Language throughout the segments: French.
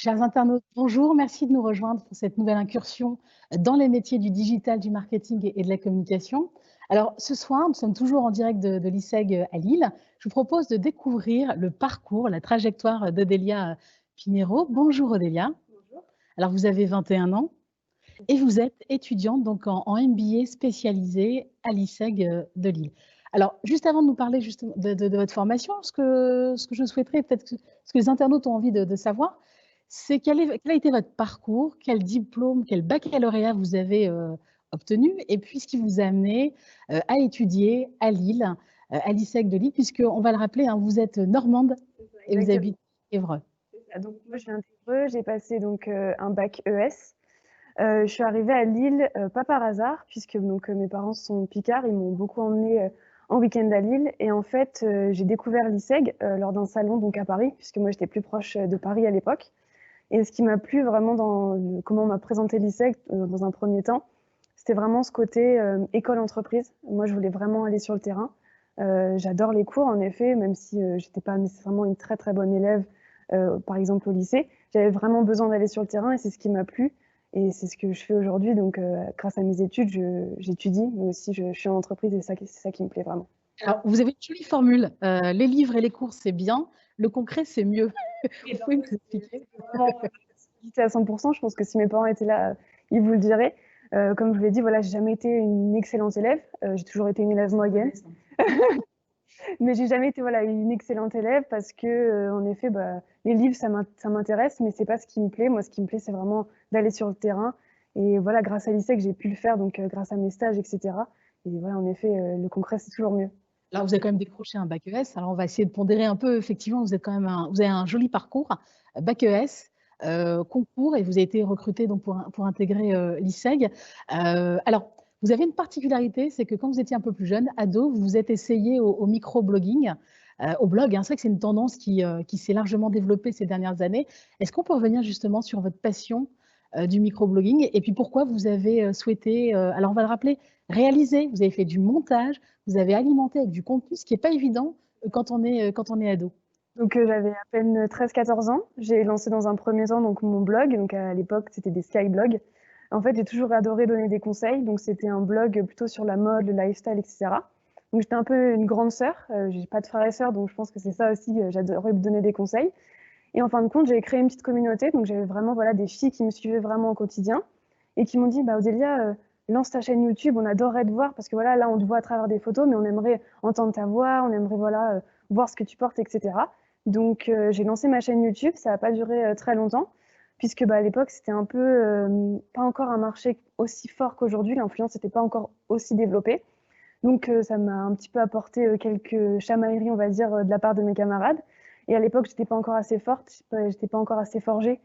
Chers internautes, bonjour, merci de nous rejoindre pour cette nouvelle incursion dans les métiers du digital, du marketing et de la communication. Alors ce soir, nous sommes toujours en direct de l'ISEG à Lille. Je vous propose de découvrir le parcours, la trajectoire d'Odélia Pinheiro. Bonjour Odélia. Bonjour. Alors vous avez 21 ans et vous êtes étudiante donc en MBA spécialisé à l'ISEG de Lille. Alors juste avant de nous parler justement de votre formation, ce que je souhaiterais peut-être, ce que les internautes ont envie de savoir, c'est quel a été votre parcours, quel diplôme, quel baccalauréat vous avez obtenu, et puis ce qui vous a amené à étudier à Lille, à l'ISEG de Lille, puisqu'on va le rappeler, hein, vous êtes normande C'est ça, et vous exactement. habitez Évreux. C'est ça. Donc moi, je viens d'Évreux, j'ai passé donc un bac ES. Je suis arrivée à Lille, pas par hasard, puisque donc mes parents sont picards, ils m'ont beaucoup emmenée en week-end à Lille. Et en fait, j'ai découvert l'ISEG lors d'un salon donc à Paris, puisque moi j'étais plus proche de Paris à l'époque. Et ce qui m'a plu vraiment dans comment on m'a présenté l'ISEG dans un premier temps, c'était vraiment ce côté école-entreprise. Moi, je voulais vraiment aller sur le terrain. J'adore les cours, en effet, même si j'étais pas nécessairement une très très bonne élève, par exemple au lycée. J'avais vraiment besoin d'aller sur le terrain et c'est ce qui m'a plu. Et c'est ce que je fais aujourd'hui. Donc, grâce à mes études, j'étudie, mais aussi je suis en entreprise et c'est ça qui me plaît vraiment. Alors, vous avez une jolie formule, les livres et les cours, c'est bien, le concret, c'est mieux. Et Vous ben, pouvez moi, nous expliquer? c'était vraiment à 100%. Je pense que si mes parents étaient là, ils vous le diraient. Comme je vous l'ai dit, voilà, j'ai jamais été une excellente élève. J'ai toujours été une élève moyenne. Mais j'ai jamais été voilà, une excellente élève parce que, en effet, bah, les livres, ça m'intéresse, mais c'est pas ce qui me plaît. Moi, ce qui me plaît, c'est vraiment d'aller sur le terrain. Et voilà, grâce à l'ISEC, j'ai pu le faire, donc grâce à mes stages, etc. Et voilà, en effet, le concret, c'est toujours mieux. Alors, vous avez quand même décroché un bac ES. Alors, on va essayer de pondérer un peu. Effectivement, vous êtes quand même vous avez un joli parcours, bac ES, concours, et vous avez été recruté donc pour intégrer l'ISEG. Alors, vous avez une particularité, c'est que quand vous étiez un peu plus jeune, ado, vous vous êtes essayé au microblogging, au blog, hein. C'est vrai que c'est une tendance qui s'est largement développée ces dernières années. Est-ce qu'on peut revenir justement sur votre passion du microblogging et puis pourquoi vous avez souhaité, alors on va le rappeler, réaliser, vous avez fait du montage, vous avez alimenté avec du contenu, ce qui n'est pas évident quand on est ado. Donc j'avais à peine 13-14 ans. J'ai lancé dans un premier temps donc mon blog. Donc à l'époque, c'était des skyblogs. En fait, j'ai toujours adoré donner des conseils. Donc c'était un blog plutôt sur la mode, le lifestyle, etc. Donc j'étais un peu une grande sœur. J'ai pas de frères et sœurs, donc je pense que c'est ça aussi. J'adorais donner des conseils. Et en fin de compte, j'ai créé une petite communauté. Donc j'avais vraiment voilà des filles qui me suivaient vraiment au quotidien et qui m'ont dit bah Odélia, lance ta chaîne YouTube. On adorerait te voir parce que voilà là on te voit à travers des photos, mais on aimerait entendre ta voix, on aimerait voilà voir ce que tu portes, etc. Donc j'ai lancé ma chaîne YouTube. Ça n'a pas duré très longtemps puisque bah, à l'époque c'était un peu pas encore un marché aussi fort qu'aujourd'hui. L'influence n'était pas encore aussi développée. Donc ça m'a un petit peu apporté quelques chamailleries, on va dire, de la part de mes camarades. Et à l'époque, j'étais pas encore assez forte, j'étais pas encore assez forgée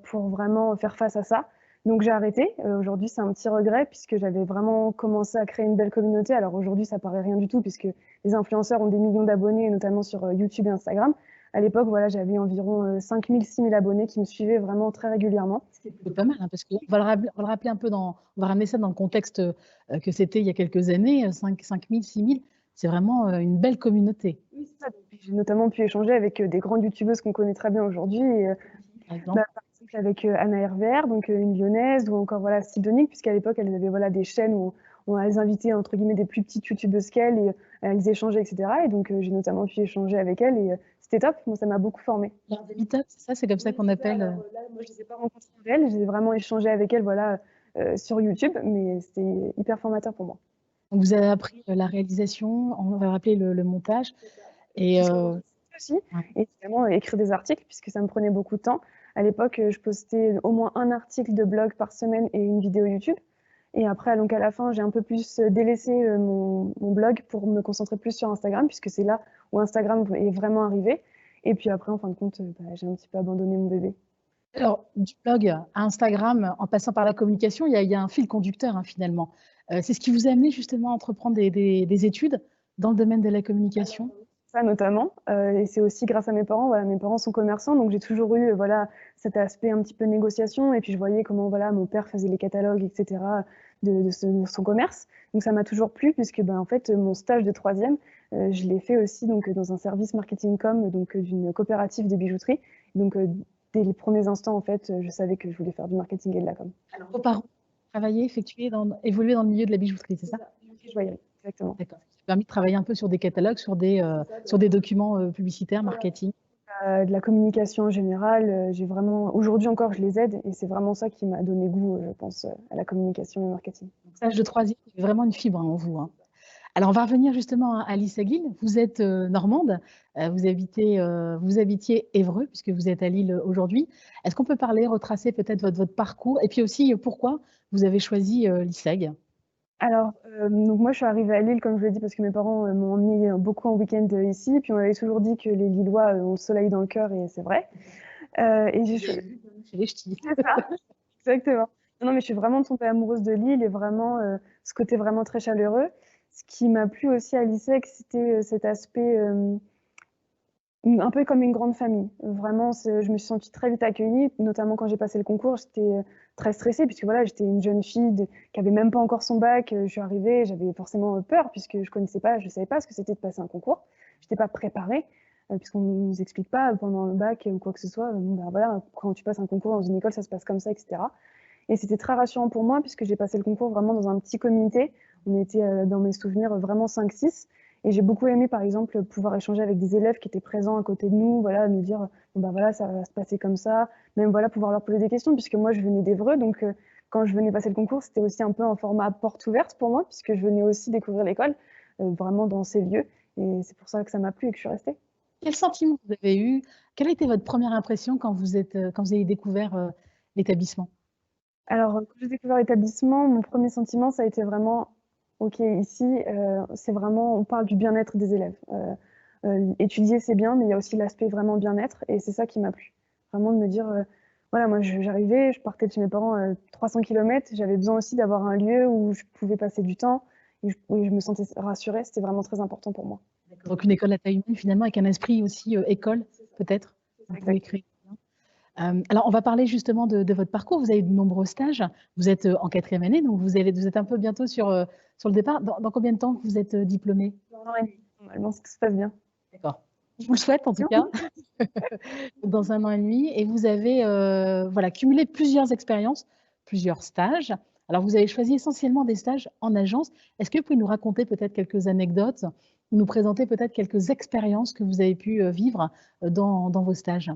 pour vraiment faire face à ça. Donc j'ai arrêté. Aujourd'hui, c'est un petit regret puisque j'avais vraiment commencé à créer une belle communauté. Alors aujourd'hui, ça paraît rien du tout puisque les influenceurs ont des millions d'abonnés, notamment sur YouTube et Instagram. À l'époque, voilà, j'avais environ 5 000, 6 000 abonnés qui me suivaient vraiment très régulièrement. C'est pas mal, hein, parce qu'on va on va le rappeler un peu on va ramener ça dans le contexte que c'était il y a quelques années, 5 000, 6 000, c'est vraiment une belle communauté, Oui, c'est ça. J'ai notamment pu échanger avec des grandes youtubeuses qu'on connaît très bien aujourd'hui. par Bah, exemple. par exemple avec Anna RVR, donc une lyonnaise, ou encore voilà Sidonie, puisqu'à l'époque elles avaient voilà des chaînes où on les invitait entre guillemets des plus petites youtubeuses qu'elles et elles échangeaient, etc. Et donc j'ai notamment pu échanger avec elles et c'était top. Moi ça m'a beaucoup formée. L'art d'habitat, c'est ça, c'est comme ça Oui, qu'on c'est ça. appelle. Alors là, moi je les ai pas rencontrées en réel, j'ai vraiment échangé avec elles voilà sur YouTube, mais c'était hyper formateur pour moi. Vous avez appris la réalisation, on va rappeler le montage, C'est ça. et Jusqu'à l'enregistrement aussi, ouais. et évidemment écrire des articles puisque ça me prenait beaucoup de temps. À l'époque, je postais au moins un article de blog par semaine et une vidéo YouTube. Et après, donc à la fin, j'ai un peu plus délaissé mon blog pour me concentrer plus sur Instagram, puisque c'est là où Instagram est vraiment arrivé. Et puis après, en fin de compte, bah, j'ai un petit peu abandonné mon bébé. Alors, du blog à Instagram, en passant par la communication, il y a un fil conducteur, hein, finalement. C'est ce qui vous a amené justement à entreprendre des études dans le domaine de la communication? Ça notamment, et c'est aussi grâce à mes parents. Voilà, mes parents sont commerçants, donc j'ai toujours eu voilà cet aspect un petit peu négociation. Et puis je voyais comment voilà mon père faisait les catalogues, etc. De son commerce. Donc ça m'a toujours plu puisque ben en fait mon stage de troisième, je l'ai fait aussi donc dans un service marketing com donc d'une coopérative de bijouterie. Donc dès les premiers instants, en fait, je savais que je voulais faire du marketing et de la com. Alors, vos parents travaillaient, évoluaient dans le milieu de la bijouterie, c'est ça? Joaillerie, exactement. D'accord. Ça vous a permis de travailler un peu sur des catalogues, sur des documents publicitaires, marketing. De la communication en général, j'ai vraiment aujourd'hui encore, je les aide et c'est vraiment ça qui m'a donné goût, je pense, à la communication et au marketing. Donc, stage de troisième, il y avait vraiment une fibre en vous, hein. Alors, on va revenir justement à l'ISAGIL. Vous êtes normande, vous habitiez Évreux, puisque vous êtes à Lille aujourd'hui. Est-ce qu'on peut retracer peut-être votre parcours, et puis aussi pourquoi vous avez choisi l'ISEG? Alors, donc moi, je suis arrivée à Lille, comme je l'ai dit, parce que mes parents m'ont emmenée beaucoup en week-end ici. Puis on m'avait toujours dit que les Lillois ont le soleil dans le cœur, et c'est vrai. Et j'ai choisi. Chez les ch'tis. C'est ça, exactement. Non, mais je suis vraiment tombée amoureuse de Lille et vraiment ce côté vraiment très chaleureux. Ce qui m'a plu aussi à l'ISEC, c'était cet aspect un peu comme une grande famille. Vraiment, je me suis sentie très vite accueillie, notamment quand j'ai passé le concours. J'étais très stressée, puisque voilà, j'étais une jeune fille qui avait même pas encore son bac. Je suis arrivée, j'avais forcément peur, puisque je savais pas ce que c'était de passer un concours. Je n'étais pas préparée, puisqu'on ne nous explique pas pendant le bac ou quoi que ce soit. Ben voilà, quand tu passes un concours dans une école, ça se passe comme ça, etc. Et c'était très rassurant pour moi, puisque j'ai passé le concours vraiment dans un petit comité. On était, dans mes souvenirs, vraiment 5-6. Et j'ai beaucoup aimé, par exemple, pouvoir échanger avec des élèves qui étaient présents à côté de nous, voilà, nous dire, bon, bah, voilà, ça va se passer comme ça. Même voilà, pouvoir leur poser des questions, puisque moi, je venais d'Évreux. Donc, quand je venais passer le concours, c'était aussi un peu un format porte ouverte pour moi, puisque je venais aussi découvrir l'école, vraiment dans ces lieux. Et c'est pour ça que ça m'a plu et que je suis restée. Quel sentiment vous avez eu? Quelle a été votre première impression quand vous avez découvert l'établissement? Alors, quand j'ai découvert l'établissement, mon premier sentiment, ça a été vraiment, OK, ici, c'est vraiment, on parle du bien-être des élèves. Étudier, c'est bien, mais il y a aussi l'aspect vraiment bien-être, et c'est ça qui m'a plu. Vraiment de me dire, voilà, moi, j'arrivais, je partais de chez mes parents 300 km, j'avais besoin aussi d'avoir un lieu où je pouvais passer du temps, et où je me sentais rassurée, c'était vraiment très important pour moi. Donc une école à taille humaine, finalement, avec un esprit aussi école, peut-être, que vous pouvez créer. Alors, on va parler justement de votre parcours. Vous avez eu de nombreux stages. Vous êtes en 4e année, donc vous êtes un peu bientôt sur le départ. Dans combien de temps vous êtes diplômé? Dans un an et demi, normalement, si tout se passe bien. D'accord. Je vous le souhaite en tout cas. Dans un an et demi. Et vous avez cumulé plusieurs expériences, plusieurs stages. Alors, vous avez choisi essentiellement des stages en agence. Est-ce que vous pouvez nous raconter peut-être quelques anecdotes, nous présenter peut-être quelques expériences que vous avez pu vivre dans vos stages?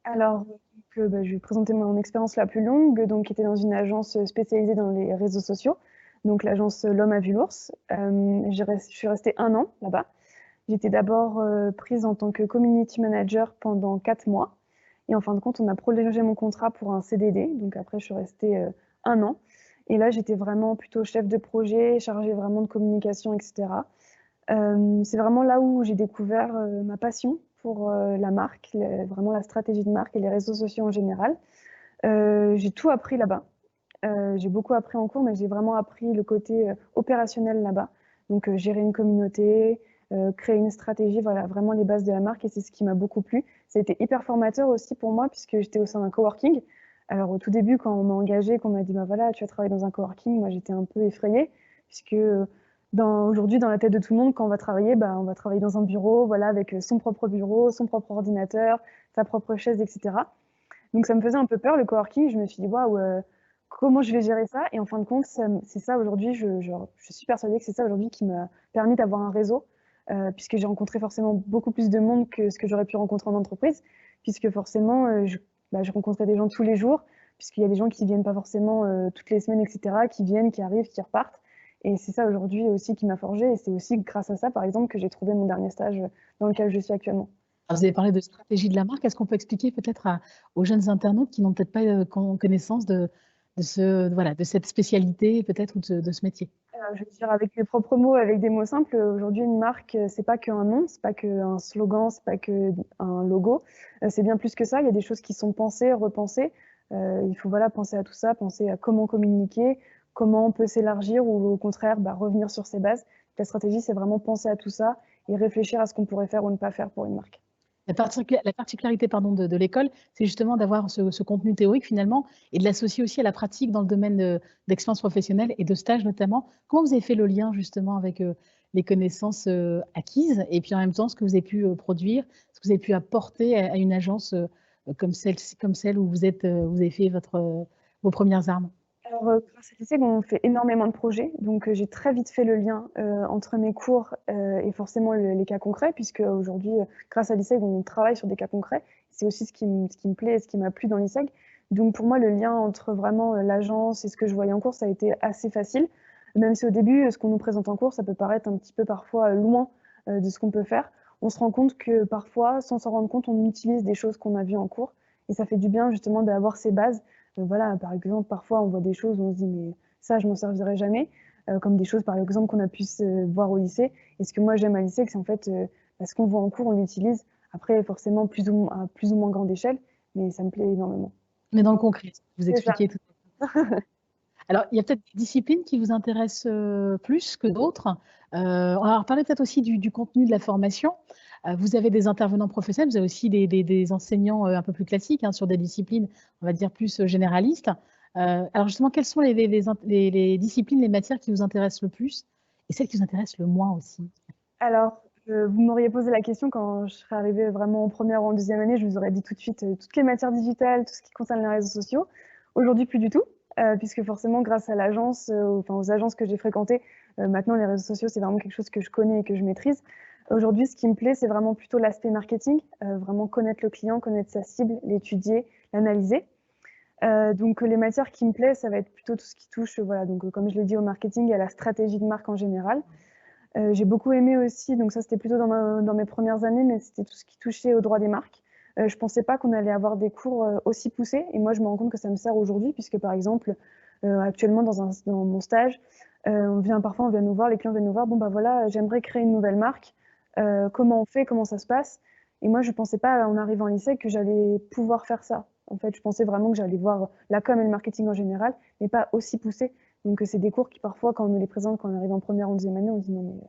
Alors, je vais présenter mon expérience la plus longue, donc qui était dans une agence spécialisée dans les réseaux sociaux, donc l'agence L'Homme à vu l'ours. Je suis restée 1 an là-bas. J'étais d'abord prise en tant que community manager pendant 4 mois. Et en fin de compte, on a prolongé mon contrat pour un CDD. Donc après, je suis restée 1 an. Et là, j'étais vraiment plutôt chef de projet, chargée vraiment de communication, etc. C'est vraiment là où j'ai découvert ma passion pour la marque, vraiment la stratégie de marque et les réseaux sociaux en général. J'ai tout appris là-bas. J'ai beaucoup appris en cours, mais j'ai vraiment appris le côté opérationnel là-bas. Donc, gérer une communauté, créer une stratégie, voilà, vraiment les bases de la marque, et c'est ce qui m'a beaucoup plu. Ça a été hyper formateur aussi pour moi, puisque j'étais au sein d'un coworking. Alors, au tout début, quand on m'a engagée, qu'on m'a dit, bah voilà, tu vas travailler dans un coworking, moi j'étais un peu effrayée, puisque aujourd'hui, dans la tête de tout le monde, quand on va travailler, bah, on va travailler dans un bureau, voilà, avec son propre bureau, son propre ordinateur, sa propre chaise, etc. Donc ça me faisait un peu peur, le coworking. Je me suis dit, waouh, comment je vais gérer ça? Et en fin de compte, c'est ça aujourd'hui, je suis persuadée que c'est ça aujourd'hui qui m'a permis d'avoir un réseau, puisque j'ai rencontré forcément beaucoup plus de monde que ce que j'aurais pu rencontrer en entreprise, puisque forcément, je rencontrais des gens tous les jours, puisqu'il y a des gens qui viennent pas forcément toutes les semaines, etc., qui viennent, qui arrivent, qui repartent. Et c'est ça aujourd'hui aussi qui m'a forgée. Et c'est aussi grâce à ça, par exemple, que j'ai trouvé mon dernier stage dans lequel je suis actuellement. Alors, vous avez parlé de stratégie de la marque. Est-ce qu'on peut expliquer peut-être aux jeunes internautes qui n'ont peut-être pas connaissance de cette spécialité peut-être ou de ce métier? Je vais dire avec mes propres mots, avec des mots simples, aujourd'hui une marque, c'est pas qu'un nom, c'est pas qu'un slogan, c'est pas qu'un logo, c'est bien plus que ça. Il y a des choses qui sont pensées, repensées. Il faut voilà, penser à tout ça, penser à comment communiquer, comment on peut s'élargir ou au contraire revenir sur ses bases. La stratégie, c'est vraiment penser à tout ça et réfléchir à ce qu'on pourrait faire ou ne pas faire pour une marque. La particularité de l'école, c'est justement d'avoir ce contenu théorique finalement et de l'associer aussi à la pratique dans le domaine d'expérience professionnelle et de stage notamment. Comment vous avez fait le lien justement avec les connaissances acquises et puis en même temps ce que vous avez pu produire, ce que vous avez pu apporter à une agence comme celle où vous avez fait vos premières armes? Alors, grâce à l'ISEG, on fait énormément de projets, donc j'ai très vite fait le lien entre mes cours et forcément les cas concrets, puisque aujourd'hui, grâce à l'ISEG, on travaille sur des cas concrets. C'est aussi ce qui me plaît et ce qui m'a plu dans l'ISEG. Donc pour moi, le lien entre vraiment l'agence et ce que je voyais en cours, ça a été assez facile. Même si au début, ce qu'on nous présente en cours, ça peut paraître un petit peu parfois loin de ce qu'on peut faire. On se rend compte que parfois, sans s'en rendre compte, on utilise des choses qu'on a vues en cours. Et ça fait du bien justement d'avoir ces bases. Voilà, par exemple, parfois on voit des choses où on se dit mais ça, je m'en servirai jamais, comme des choses par exemple qu'on a pu voir au lycée. Et ce que moi j'aime à lycée, c'est en fait ce qu'on voit en cours, on l'utilise. Après, forcément, à plus ou moins grande échelle, mais ça me plaît énormément. Mais dans le concret, vous C'est ça. expliquez tout à l'heure. Alors, il y a peut-être des disciplines qui vous intéressent plus que d'autres. On va reparler peut-être aussi du contenu de la formation. Vous avez des intervenants professionnels, vous avez aussi des enseignants un peu plus classiques sur des disciplines, on va dire, plus généralistes. Alors justement, quelles sont les disciplines, les matières qui vous intéressent le plus et celles qui vous intéressent le moins aussi? Alors, vous m'auriez posé la question quand je serais arrivée vraiment en première ou en deuxième année, je vous aurais dit tout de suite toutes les matières digitales, tout ce qui concerne les réseaux sociaux. Aujourd'hui, plus du tout, puisque forcément, grâce à l'agence, enfin aux agences que j'ai fréquentées, maintenant les réseaux sociaux, c'est vraiment quelque chose que je connais et que je maîtrise. Aujourd'hui, ce qui me plaît, c'est vraiment plutôt l'aspect marketing, vraiment connaître le client, connaître sa cible, l'étudier, l'analyser. Donc les matières qui me plaisent, ça va être plutôt tout ce qui touche, voilà, donc comme je l'ai dit, au marketing et à la stratégie de marque en général. J'ai beaucoup aimé aussi, donc ça c'était plutôt dans mes premières années, mais c'était tout ce qui touchait au droit des marques. Je pensais pas qu'on allait avoir des cours aussi poussés, et moi je me rends compte que ça me sert aujourd'hui, puisque par exemple, actuellement dans mon stage, parfois on vient nous voir, les clients viennent nous voir, bon bah voilà, j'aimerais créer une nouvelle marque, comment on fait, comment ça se passe? Et moi je pensais pas en arrivant au lycée que j'allais pouvoir faire ça. En fait, je pensais vraiment que j'allais voir la com et le marketing en général, mais pas aussi poussé. Donc c'est des cours qui parfois, quand on nous les présente, quand on arrive en première ou en deuxième année, on se dit non mais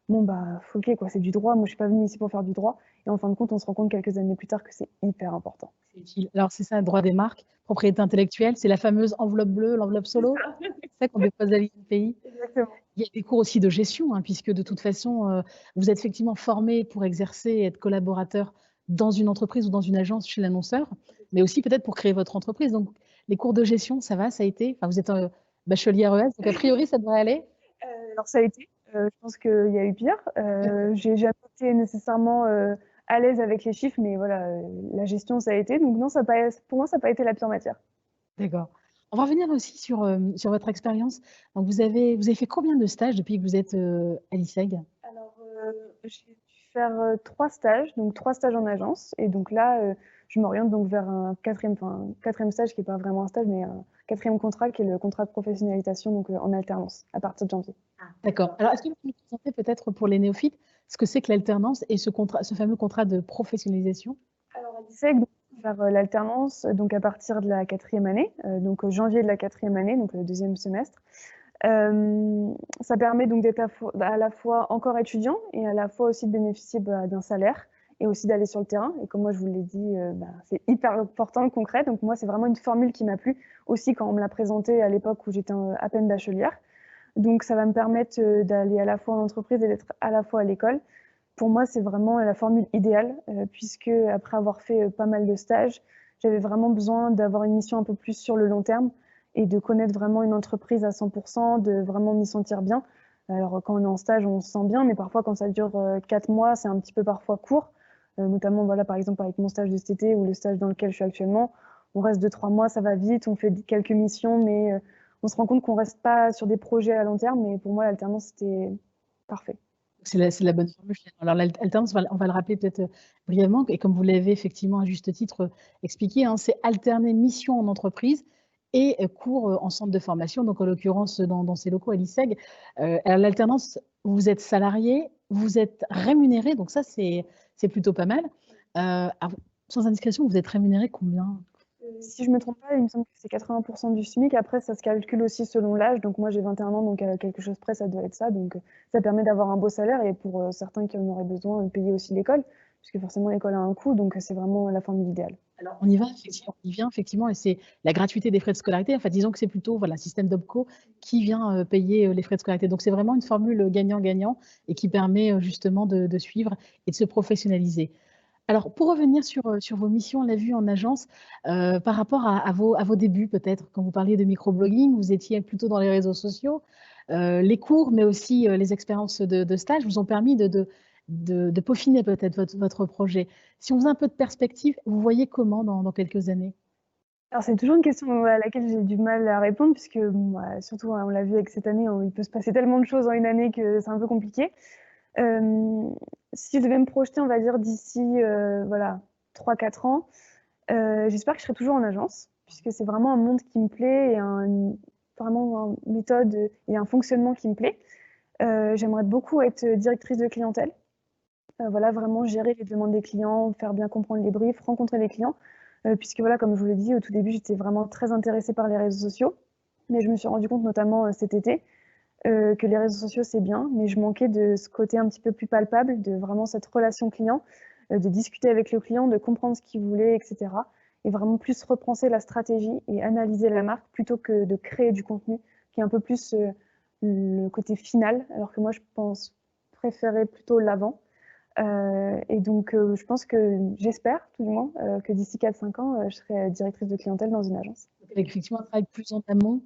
bon bah ok quoi, c'est du droit, moi je suis pas venue ici pour faire du droit. Et en fin de compte, on se rend compte quelques années plus tard que c'est hyper important. C'est utile. Alors, c'est ça, droit des marques, propriété intellectuelle, c'est la fameuse enveloppe bleue, l'enveloppe solo. C'est ça qu'on dépose à l'INPI. Exactement. Il y a des cours aussi de gestion, puisque de toute façon, vous êtes effectivement formé pour exercer et être collaborateur dans une entreprise ou dans une agence chez l'annonceur, mais aussi peut-être pour créer votre entreprise. Donc, les cours de gestion, ça va, ça a été? Enfin, vous êtes bachelière ES, donc a priori, ça devrait aller? Alors ça a été, je pense qu'il y a eu pire. J'ai jamais été nécessairement à l'aise avec les chiffres, mais voilà, la gestion ça a été. Donc non, pour moi, ça n'a pas été la pire matière. D'accord. On va revenir aussi sur votre expérience. Donc, vous avez fait combien de stages depuis que vous êtes à l'ISEG? Alors, j'ai dû faire 3 stages, donc 3 stages en agence. Et donc là, je m'oriente donc vers un quatrième stage qui n'est pas vraiment un stage, mais un quatrième contrat qui est le contrat de professionnalisation donc, en alternance à partir de janvier. D'accord. Alors, est-ce que vous pouvez nous présenter peut-être pour les néophytes ce que c'est que l'alternance et ce fameux contrat de professionnalisation? Alors, à l'ISEG, donc, on va faire l'alternance donc à partir de la quatrième année, donc janvier de la quatrième année, donc le deuxième semestre. Ça permet donc d'être à la fois encore étudiant et à la fois aussi de bénéficier d'un salaire et aussi d'aller sur le terrain. Et comme moi, je vous l'ai dit, c'est hyper important le concret. Donc moi, c'est vraiment une formule qui m'a plu aussi quand on me l'a présentée à l'époque où j'étais à peine bachelière. Donc ça va me permettre d'aller à la fois en entreprise et d'être à la fois à l'école. Pour moi, c'est vraiment la formule idéale, puisque après avoir fait pas mal de stages, j'avais vraiment besoin d'avoir une mission un peu plus sur le long terme et de connaître vraiment une entreprise à 100%, de vraiment m'y sentir bien. Alors quand on est en stage, on se sent bien, mais parfois quand ça dure 4 mois, c'est un petit peu parfois court. Notamment, voilà, par exemple, avec mon stage de cet été ou le stage dans lequel je suis actuellement, on reste 2-3 mois, ça va vite, on fait quelques missions, mais on se rend compte qu'on reste pas sur des projets à long terme. Mais pour moi, l'alternance, c'était parfait. C'est la bonne formule. Alors, l'alternance, on va le rappeler peut-être brièvement, et comme vous l'avez effectivement à juste titre expliqué, c'est alterner mission en entreprise et cours en centre de formation, donc en l'occurrence dans ces locaux à l'ISEG. Alors, l'alternance, vous êtes salarié, vous êtes rémunéré, donc ça, c'est plutôt pas mal. Sans indiscrétion, vous êtes rémunéré combien? Si je me trompe pas, il me semble que c'est 80% du SMIC. Après, ça se calcule aussi selon l'âge. Donc moi, j'ai 21 ans, donc à quelque chose près, ça doit être ça. Donc ça permet d'avoir un beau salaire et pour certains qui en auraient besoin, de payer aussi l'école, puisque forcément l'école a un coût. Donc c'est vraiment la formule idéale. Alors, on y vient effectivement, et c'est la gratuité des frais de scolarité. Enfin, disons que c'est plutôt voilà, système d'OPCO qui vient payer les frais de scolarité. Donc, c'est vraiment une formule gagnant-gagnant et qui permet justement de suivre et de se professionnaliser. Alors, pour revenir sur vos missions, on l'a vu en agence, par rapport à vos débuts peut-être, quand vous parliez de microblogging, vous étiez plutôt dans les réseaux sociaux. Les cours, mais aussi, les expériences de stage vous ont permis de peaufiner peut-être votre projet. Si on faisait un peu de perspective, vous voyez comment dans quelques années? Alors c'est toujours une question à laquelle j'ai du mal à répondre puisque, bon, bah, surtout, hein, on l'a vu avec cette année, il peut se passer tellement de choses en une année que c'est un peu compliqué. Si je devais me projeter, on va dire d'ici, voilà, 3-4 ans, j'espère que je serai toujours en agence puisque c'est vraiment un monde qui me plaît et vraiment une méthode et un fonctionnement qui me plaît. J'aimerais beaucoup être directrice de clientèle. Voilà, vraiment gérer les demandes des clients, faire bien comprendre les briefs, rencontrer les clients. Puisque voilà, comme je vous l'ai dit au tout début, j'étais vraiment très intéressée par les réseaux sociaux. Mais je me suis rendu compte, notamment cet été, que les réseaux sociaux, c'est bien, mais je manquais de ce côté un petit peu plus palpable, de vraiment cette relation client, de discuter avec le client, de comprendre ce qu'il voulait, etc. Et vraiment plus repenser la stratégie et analyser la marque plutôt que de créer du contenu, qui est un peu plus le côté final, alors que moi, je pense préférer plutôt l'avant. Et donc, je pense que j'espère, tout du moins, que d'ici 4-5 ans, je serai directrice de clientèle dans une agence. Donc avec effectivement un travail plus en amont,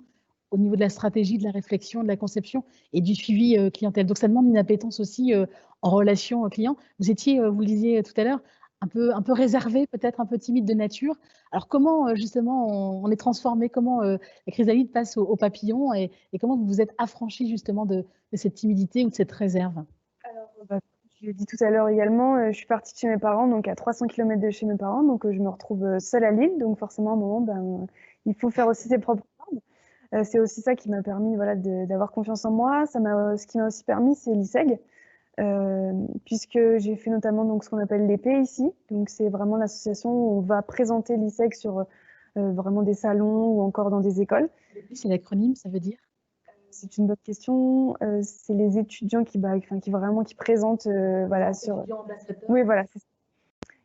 au niveau de la stratégie, de la réflexion, de la conception et du suivi, clientèle. Donc ça demande une appétence aussi, en relation, client. Vous étiez, vous le disiez tout à l'heure, un peu réservée, peut-être un peu timide de nature. Alors comment, justement on est transformé? Comment, la chrysalide passe au papillon et comment vous vous êtes affranchie justement de cette timidité ou de cette réserve? Alors, bah, je l'ai dit tout à l'heure également, je suis partie de chez mes parents, donc à 300 kilomètres de chez mes parents, donc je me retrouve, seule à Lille. Donc forcément, à un moment, ben, il faut faire aussi ses propres armes. C'est aussi ça qui m'a permis, voilà, d'avoir confiance en moi. Ce qui m'a aussi permis, c'est l'ISEG, puisque j'ai fait notamment donc ce qu'on appelle l'épée ici. Donc c'est vraiment l'association où on va présenter l'ISEG sur, vraiment des salons ou encore dans des écoles. C'est l'acronyme, ça veut dire? C'est une bonne question. C'est les étudiants qui vraiment qui présentent, voilà, sur. Étudiant ambassadeur. Oui, voilà, c'est ça.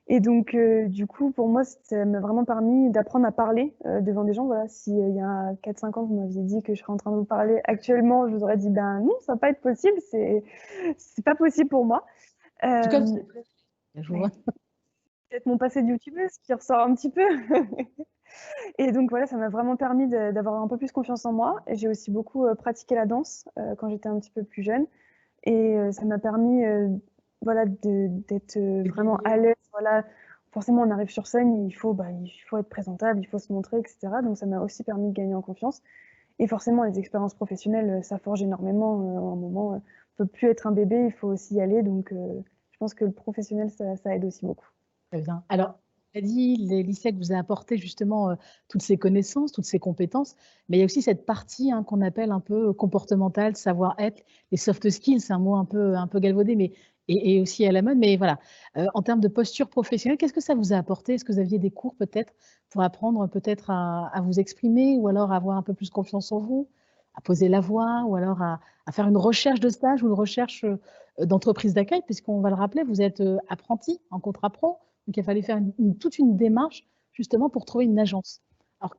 Et donc, du coup, pour moi, ça m'a vraiment permis d'apprendre à parler devant des gens. Voilà, si il y a 4-5 ans, vous m'aviez dit que je serais en train de vous parler actuellement, je vous aurais dit, ben non, ça va pas être possible, c'est pas possible pour moi. En tout cas, vous Euh, êtes prête. Je vous ouais, vois. peut-être mon passé de youtubeuse qui ressort un petit peu. Et donc voilà, ça m'a vraiment permis d'avoir un peu plus confiance en moi. Et j'ai aussi beaucoup pratiqué la danse quand j'étais un petit peu plus jeune. Et ça m'a permis voilà, d'être vraiment à l'aise. Voilà. Forcément, on arrive sur scène, il faut être présentable, il faut se montrer, etc. Donc ça m'a aussi permis de gagner en confiance. Et forcément, les expériences professionnelles, ça forge énormément. À un moment, on ne peut plus être un bébé, il faut aussi y aller. Donc je pense que le professionnel, ça aide aussi beaucoup. Très bien. Alors, tu as dit, l'ISEC vous a apporté justement toutes ces connaissances, toutes ces compétences, mais il y a aussi cette partie qu'on appelle un peu comportementale, savoir-être, les soft skills, c'est un mot un peu galvaudé, mais et aussi à la mode, mais voilà. En termes de posture professionnelle, qu'est-ce que ça vous a apporté? Est-ce que vous aviez des cours peut-être pour apprendre peut-être à vous exprimer ou alors à avoir un peu plus confiance en vous, à poser la voix ou alors à faire une recherche de stage ou une recherche d'entreprise d'accueil, puisqu'on va le rappeler, vous êtes apprenti en contrat pro, donc il fallait faire toute une démarche justement pour trouver une agence. Alors,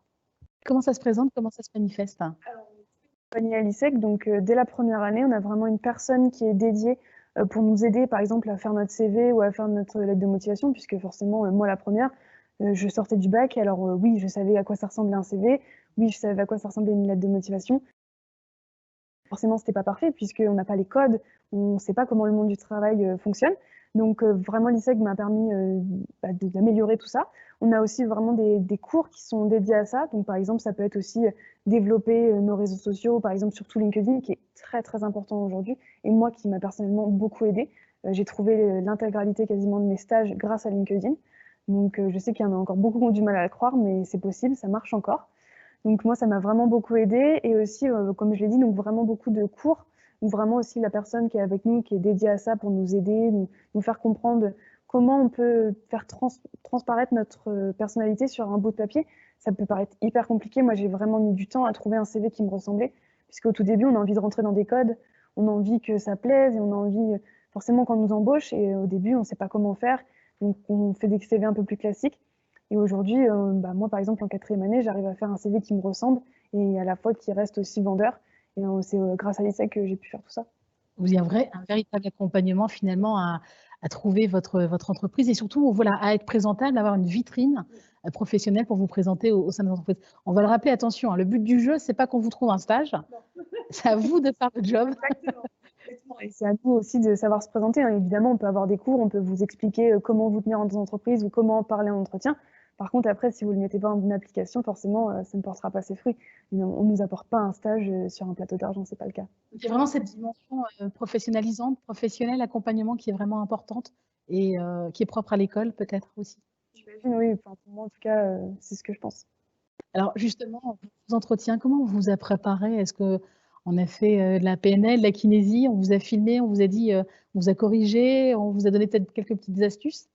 comment ça se présente? Comment ça se manifeste? Accompagnée à l'ISEC, donc dès la première année, on a vraiment une personne qui est dédiée pour nous aider, par exemple, à faire notre CV ou à faire notre lettre de motivation, puisque forcément, moi, la première, je sortais du bac, alors oui, je savais à quoi ça ressemblait un CV, oui, je savais à quoi ça ressemblait une lettre de motivation. Forcément, c'était pas parfait, puisqu'on n'a pas les codes, on ne sait pas comment le monde du travail fonctionne. Donc, vraiment, l'ISEG m'a permis d'améliorer tout ça. On a aussi vraiment des cours qui sont dédiés à ça. Donc, par exemple, ça peut être aussi développer nos réseaux sociaux, par exemple, surtout LinkedIn, qui est très, très important aujourd'hui, et moi, qui m'a personnellement beaucoup aidé. J'ai trouvé l'intégralité quasiment de mes stages grâce à LinkedIn. Donc, je sais qu'il y en a encore beaucoup qui ont du mal à le croire, mais c'est possible, ça marche encore. Donc moi, ça m'a vraiment beaucoup aidé. Et aussi, comme je l'ai dit, donc vraiment beaucoup de cours, où vraiment aussi la personne qui est avec nous, qui est dédiée à ça pour nous aider, nous faire comprendre comment on peut faire transparaître notre personnalité sur un bout de papier. Ça peut paraître hyper compliqué. Moi, j'ai vraiment mis du temps à trouver un CV qui me ressemblait, puisqu'au tout début, on a envie de rentrer dans des codes, on a envie que ça plaise, et on a envie, forcément, quand on nous embauche, et au début, on ne sait pas comment faire, donc on fait des CV un peu plus classiques. Et aujourd'hui, moi, par exemple, en 4e année, j'arrive à faire un CV qui me ressemble et à la fois qui reste aussi vendeur. Et c'est grâce à l'ISEC que j'ai pu faire tout ça. Vous y a un véritable accompagnement finalement à trouver votre entreprise et surtout voilà, à être présentable, avoir une vitrine professionnelle pour vous présenter au sein des entreprises. On va le rappeler, attention, hein, le but du jeu, c'est pas qu'on vous trouve un stage, c'est à vous de faire le job. Exactement. Et c'est à nous aussi de savoir se présenter, hein. Évidemment, on peut avoir des cours, on peut vous expliquer comment vous tenir en entreprise ou comment parler en entretien. Par contre, après, si vous ne le mettez pas en application, forcément, ça ne portera pas ses fruits. On ne nous apporte pas un stage sur un plateau d'argent, c'est pas le cas. Il y a vraiment cette dimension professionnalisante, professionnelle, accompagnement qui est vraiment importante et qui est propre à l'école peut-être aussi. J'imagine, oui. Enfin, pour moi, en tout cas, c'est ce que je pense. Alors justement, vos entretiens, comment on vous a préparé? Est-ce qu'on a fait de la PNL, de la kinésie, on vous a filmé, on vous a dit, on vous a corrigé, on vous a donné peut-être quelques petites astuces?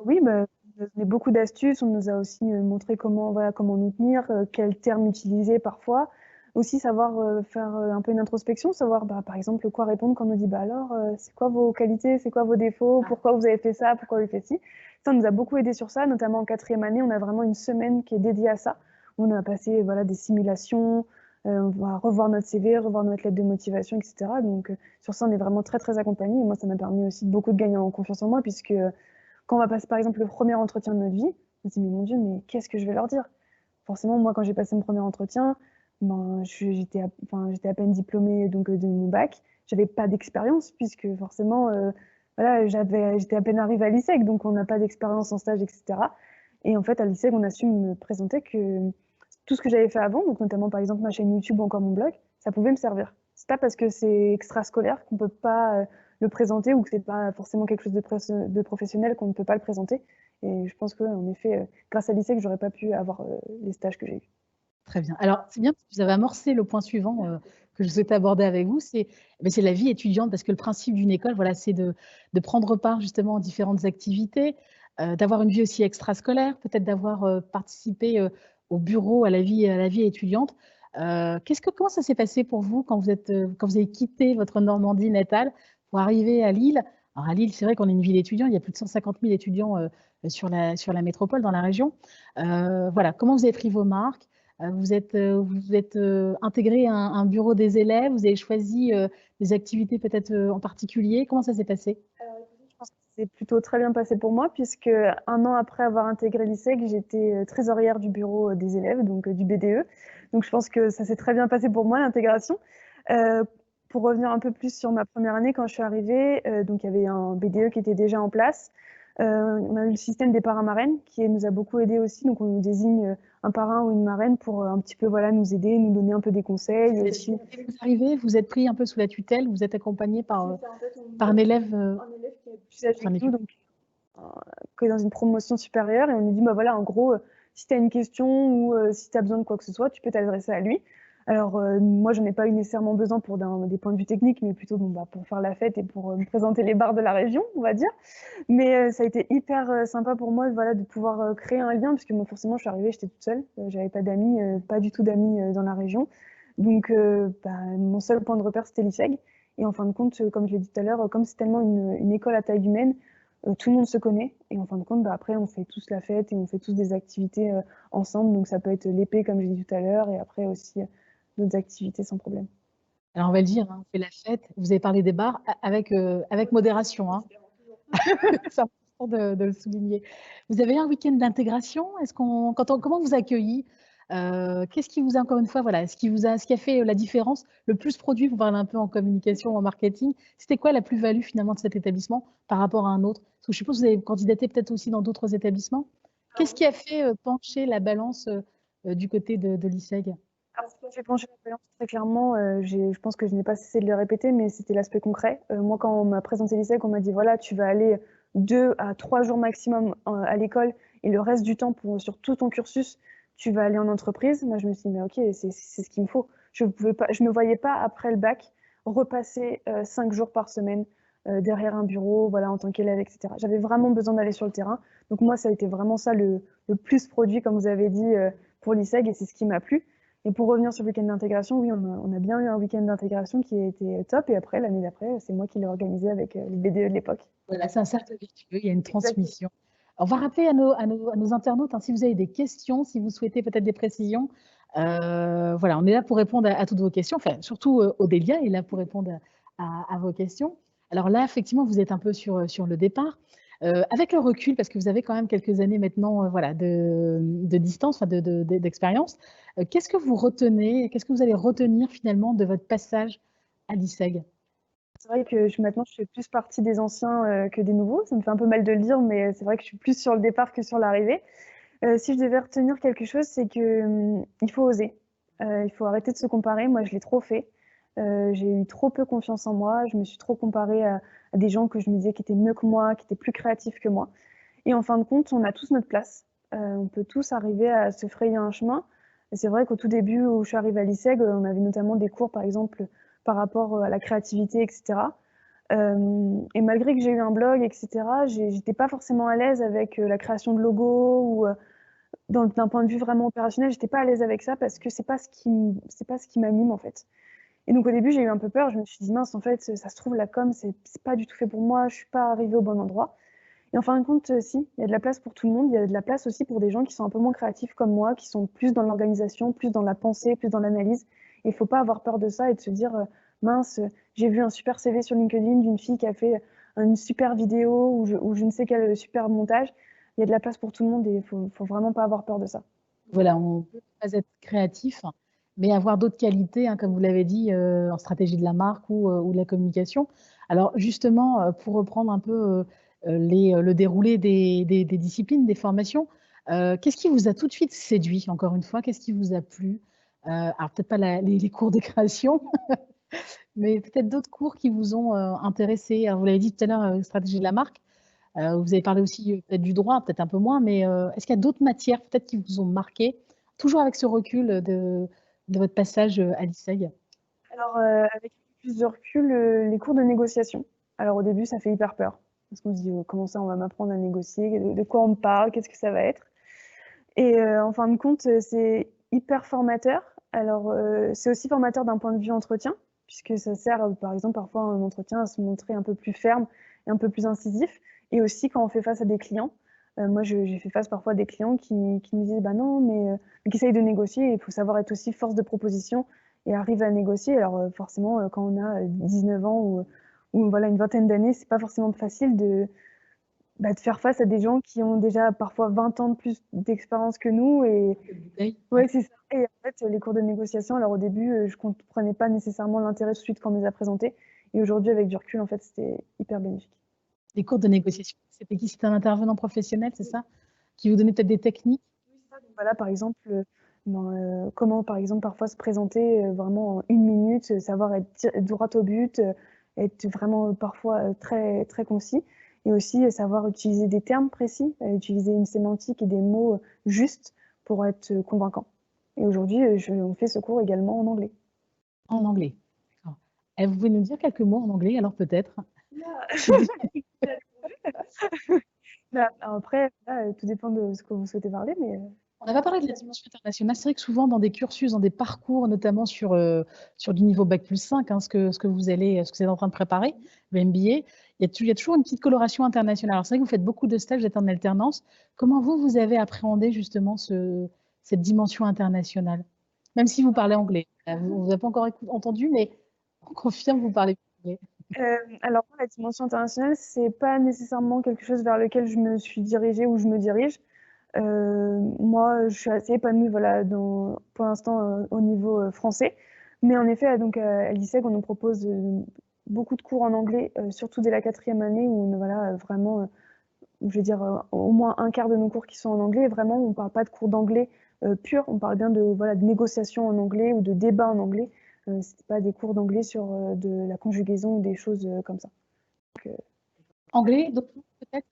Oui, bah, on nous a donné beaucoup d'astuces, on nous a aussi montré comment, voilà, comment nous tenir, quels termes utiliser parfois. Aussi savoir faire un peu une introspection, savoir bah, par exemple quoi répondre quand on nous dit bah alors c'est quoi vos qualités, c'est quoi vos défauts, pourquoi vous avez fait ça, pourquoi vous avez fait ci. Ça nous a beaucoup aidé sur ça, notamment en 4e année, on a vraiment une semaine qui est dédiée à ça. On a passé voilà, des simulations, on va revoir notre CV, revoir notre lettre de motivation, etc. Donc sur ça on est vraiment très très accompagnés. Et moi ça m'a permis aussi beaucoup de gagner en confiance en moi puisque quand on va passer par exemple le premier entretien de notre vie, on se dit mais mon Dieu, mais qu'est-ce que je vais leur dire? Forcément, moi quand j'ai passé mon premier entretien, ben, j'étais à peine diplômée donc, de mon bac. J'avais pas d'expérience puisque forcément, voilà, j'étais à peine arrivée à l'ISEC, donc on n'a pas d'expérience en stage, etc. Et en fait, à l'ISEC, on a su me présenter que tout ce que j'avais fait avant, donc notamment par exemple ma chaîne YouTube ou encore mon blog, ça pouvait me servir. C'est pas parce que c'est extrascolaire qu'on peut pas le présenter ou que c'est pas forcément quelque chose de professionnel qu'on ne peut pas le présenter. Et je pense qu'en effet, grâce à l'ISEC, j'aurais pas pu avoir les stages que j'ai eus. Très bien. Alors, c'est bien parce que vous avez amorcé le point suivant que je souhaitais aborder avec vous, c'est la vie étudiante, parce que le principe d'une école, voilà, c'est de prendre part justement aux différentes activités, d'avoir une vie aussi extrascolaire, peut-être d'avoir participé au bureau, à la vie étudiante. Comment ça s'est passé pour vous quand vous avez quitté votre Normandie natale pour arriver à Lille? Alors à Lille, c'est vrai qu'on est une ville étudiante, il y a plus de 150 000 étudiants sur la métropole, dans la région. Voilà, comment vous avez pris vos marques? Vous êtes intégré à un bureau des élèves, vous avez choisi des activités peut-être en particulier. Comment ça s'est passé? Je pense que c'est plutôt très bien passé pour moi, puisque 1 an après avoir intégré l'ISEC, j'étais trésorière du bureau des élèves, donc du BDE. Donc je pense que ça s'est très bien passé pour moi, l'intégration. Pour revenir un peu plus sur ma première année, quand je suis arrivée, donc il y avait un BDE qui était déjà en place. On a eu le système des parrains-marraines qui nous a beaucoup aidé aussi. Donc on nous désigne un parrain ou une marraine pour un petit peu voilà, nous aider, nous donner un peu des conseils. Aussi. Vous arrivez, vous êtes pris un peu sous la tutelle, vous êtes accompagné par un élève. Un élève qui a plus âgé que nous, donc que dans une promotion supérieure. Et on nous dit, bah voilà, en gros, si tu as une question ou si tu as besoin de quoi que ce soit, tu peux t'adresser à lui. Alors, moi, je n'en ai pas eu nécessairement besoin pour des points de vue techniques, mais plutôt bon, bah, pour faire la fête et pour me présenter les bars de la région, on va dire. Mais ça a été hyper sympa pour moi voilà, de pouvoir créer un lien, parce que moi, forcément, je suis arrivée, j'étais toute seule. J'avais pas d'amis, pas du tout d'amis dans la région. Donc, bah, mon seul point de repère, c'était l'ISEG. Et en fin de compte, comme je l'ai dit tout à l'heure, comme c'est tellement une école à taille humaine, tout le monde se connaît. Et en fin de compte, bah, après, on fait tous la fête et on fait tous des activités ensemble. Donc, ça peut être l'épée, comme j'ai dit tout à l'heure, et après aussi d'autres activités sans problème. Alors, on va le dire, hein, on fait la fête. Vous avez parlé des bars avec modération. Hein. C'est important de le souligner. Vous avez un week-end d'intégration? Comment vous accueillit? Qu'est-ce qui vous a, encore une fois, voilà, ce qui a fait la différence, le plus produit, vous parlez un peu en communication, en marketing, c'était quoi la plus-value finalement de cet établissement par rapport à un autre? Parce que je suppose que vous avez candidaté peut-être aussi dans d'autres établissements. Qu'est-ce qui a fait pencher la balance du côté de l'ISEG? Alors, ce qui fait pencher la balance, très clairement, je pense que je n'ai pas cessé de le répéter, mais c'était l'aspect concret. Moi, quand on m'a présenté l'ISEG, on m'a dit voilà, tu vas aller 2 à 3 jours maximum à l'école et le reste du temps sur tout ton cursus, tu vas aller en entreprise. Moi, je me suis dit mais ok, c'est ce qu'il me faut. Je ne me voyais pas après le bac repasser 5 jours par semaine derrière un bureau, voilà, en tant qu'élève, etc. J'avais vraiment besoin d'aller sur le terrain. Donc moi, ça a été vraiment ça le plus produit, comme vous avez dit, pour l'ISEG, et c'est ce qui m'a plu. Et pour revenir sur le week-end d'intégration, oui, on a bien eu un week-end d'intégration qui a été top. Et après, l'année d'après, c'est moi qui l'ai organisé avec le BDE de l'époque. Voilà, c'est un cercle vertueux, il y a une transmission. On va rappeler à nos internautes, hein, si vous avez des questions, si vous souhaitez peut-être des précisions, voilà, on est là pour répondre à toutes vos questions, enfin, surtout Odélia est là pour répondre à vos questions. Alors là, effectivement, vous êtes un peu sur le départ. Avec le recul, parce que vous avez quand même quelques années maintenant, voilà, de distance, enfin d'expérience, qu'est-ce que vous retenez? Qu'est-ce que vous allez retenir finalement de votre passage à l'ISEG? C'est vrai que maintenant, je fais plus partie des anciens que des nouveaux. Ça me fait un peu mal de le dire, mais c'est vrai que je suis plus sur le départ que sur l'arrivée. Si je devais retenir quelque chose, c'est que il faut oser. Il faut arrêter de se comparer. Moi, je l'ai trop fait. J'ai eu trop peu confiance en moi. Je me suis trop comparée à des gens que je me disais qui étaient mieux que moi, qui étaient plus créatifs que moi. Et en fin de compte, on a tous notre place. On peut tous arriver à se frayer un chemin. Et c'est vrai qu'au tout début, où je suis arrivée à l'ISEG, on avait notamment des cours, par exemple, par rapport à la créativité, etc. Et malgré que j'ai eu un blog, etc., j'étais pas forcément à l'aise avec la création de logos ou d'un point de vue vraiment opérationnel, j'étais pas à l'aise avec ça parce que c'est pas ce qui m'anime en fait. Et donc au début, j'ai eu un peu peur. Je me suis dit mince, en fait, ça se trouve la com, c'est pas du tout fait pour moi. Je suis pas arrivée au bon endroit. Et en fin de compte, si, il y a de la place pour tout le monde. Il y a de la place aussi pour des gens qui sont un peu moins créatifs comme moi, qui sont plus dans l'organisation, plus dans la pensée, plus dans l'analyse. Et il faut pas avoir peur de ça et de se dire mince, j'ai vu un super CV sur LinkedIn d'une fille qui a fait une super vidéo ou je ne sais quel super montage. Il y a de la place pour tout le monde et faut vraiment pas avoir peur de ça. Voilà, on peut ne pas être créatif, mais avoir d'autres qualités, hein, comme vous l'avez dit, en stratégie de la marque ou de la communication. Alors justement, pour reprendre un peu le déroulé des disciplines, des formations, qu'est-ce qui vous a tout de suite séduit, encore une fois? Qu'est-ce qui vous a plu? Alors peut-être pas les cours de création, mais peut-être d'autres cours qui vous ont intéressé. Alors, vous l'avez dit tout à l'heure, stratégie de la marque. Vous avez parlé aussi peut-être du droit, peut-être un peu moins, mais est-ce qu'il y a d'autres matières peut-être qui vous ont marqué, toujours avec ce recul de votre passage à l'ISEG? Alors, avec plus de recul, les cours de négociation. Alors au début, ça fait hyper peur parce qu'on se dit: comment ça, on va m'apprendre à négocier? De quoi on me parle? Qu'est-ce que ça va être?» Et en fin de compte, c'est hyper formateur. Alors, c'est aussi formateur d'un point de vue entretien, puisque ça sert, par exemple, parfois un entretien à se montrer un peu plus ferme et un peu plus incisif. Et aussi quand on fait face à des clients. Moi, j'ai fait face parfois à des clients qui me disent: «Bah non, mais qui essayent de négocier». Il faut savoir être aussi force de proposition et arriver à négocier. Alors, forcément, quand on a 19 ans ou voilà, une vingtaine d'années, c'est pas forcément facile de faire face à des gens qui ont déjà parfois 20 ans de plus d'expérience que nous et Bouteille, ouais. ouais, c'est ça et en fait, les cours de négociation, alors au début, je comprenais pas nécessairement l'intérêt tout de suite qu'on me les a présentés et aujourd'hui, avec du recul, en fait, c'était hyper bénéfique. Les cours de négociation, c'était qui? C'était un intervenant professionnel, c'est ça? Qui vous donnait peut-être des techniques? Oui, c'est ça, donc voilà, par exemple, comment, par exemple, parfois se présenter, vraiment en 1 minute, savoir être droit au but, être vraiment, parfois, très très concis et aussi, savoir utiliser des termes précis, utiliser une sémantique et des mots, justes pour être, convaincant et aujourd'hui, on fait ce cours également en anglais. En anglais. D'accord. Et vous pouvez nous dire quelques mots en anglais alors peut-être? Ouh C'est des là! Bah, après, là, tout dépend de ce que vous souhaitez parler, mais On n'a pas parlé de la dimension internationale. C'est vrai que souvent dans des cursus, dans des parcours, notamment sur du niveau bac+5, hein, ce que vous êtes en train de préparer, le MBA, il y a toujours une petite coloration internationale. Alors c'est vrai que vous faites beaucoup de stages, vous êtes en alternance. Comment vous avez appréhendé justement cette dimension internationale? Même si vous parlez anglais. On vous a pas encore entendu, mais on confirme, vous parlez anglais. alors moi, la dimension internationale, c'est pas nécessairement quelque chose vers lequel je me suis dirigée ou je me dirige. Moi, je suis assez épanouie, voilà, pour l'instant, au niveau français. Mais en effet, donc, à l'ISEG, on nous propose beaucoup de cours en anglais, surtout dès la 4e année, où voilà, vraiment, je veux dire, au moins un quart de nos cours qui sont en anglais. Et vraiment, on ne parle pas de cours d'anglais pur, on parle bien voilà, de négociation en anglais ou de débat en anglais. Ce n'est pas des cours d'anglais sur de la conjugaison ou des choses comme ça. Donc, Anglais, d'autres mots peut-être?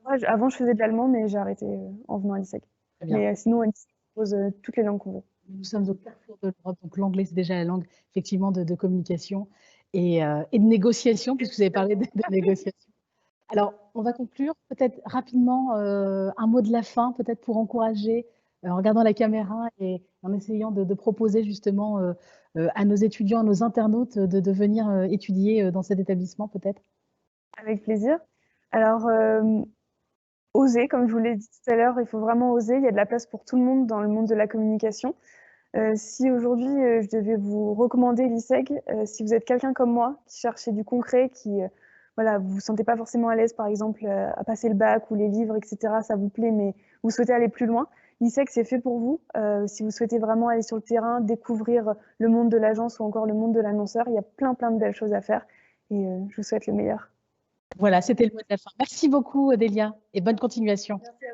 moi, avant, je faisais de l'allemand, mais j'ai arrêté en venant à l'ISEG. Très bien. Mais sinon, à l'ISEG, on propose toutes les langues qu'on veut. Nous sommes au carrefour de l'Europe, donc l'anglais, c'est déjà la langue effectivement de communication et de négociation, puisque vous avez parlé de négociation. Alors, on va conclure peut-être rapidement un mot de la fin, peut-être pour encourager, en regardant la caméra et en essayant de proposer justement à nos étudiants, à nos internautes de venir étudier dans cet établissement peut-être. Avec plaisir. Alors, oser, comme je vous l'ai dit tout à l'heure, il faut vraiment oser. Il y a de la place pour tout le monde dans le monde de la communication. Si aujourd'hui, je devais vous recommander l'ISEG, si vous êtes quelqu'un comme moi qui cherchait du concret, voilà, vous vous sentez pas forcément à l'aise, par exemple, à passer le bac ou les livres, etc., ça vous plaît, mais vous souhaitez aller plus loin, l'ISEC, c'est fait pour vous. Si vous souhaitez vraiment aller sur le terrain, découvrir le monde de l'agence ou encore le monde de l'annonceur, il y a plein de belles choses à faire et je vous souhaite le meilleur. Voilà, c'était le mot de la fin. Merci beaucoup, Odélia, et bonne continuation. Merci.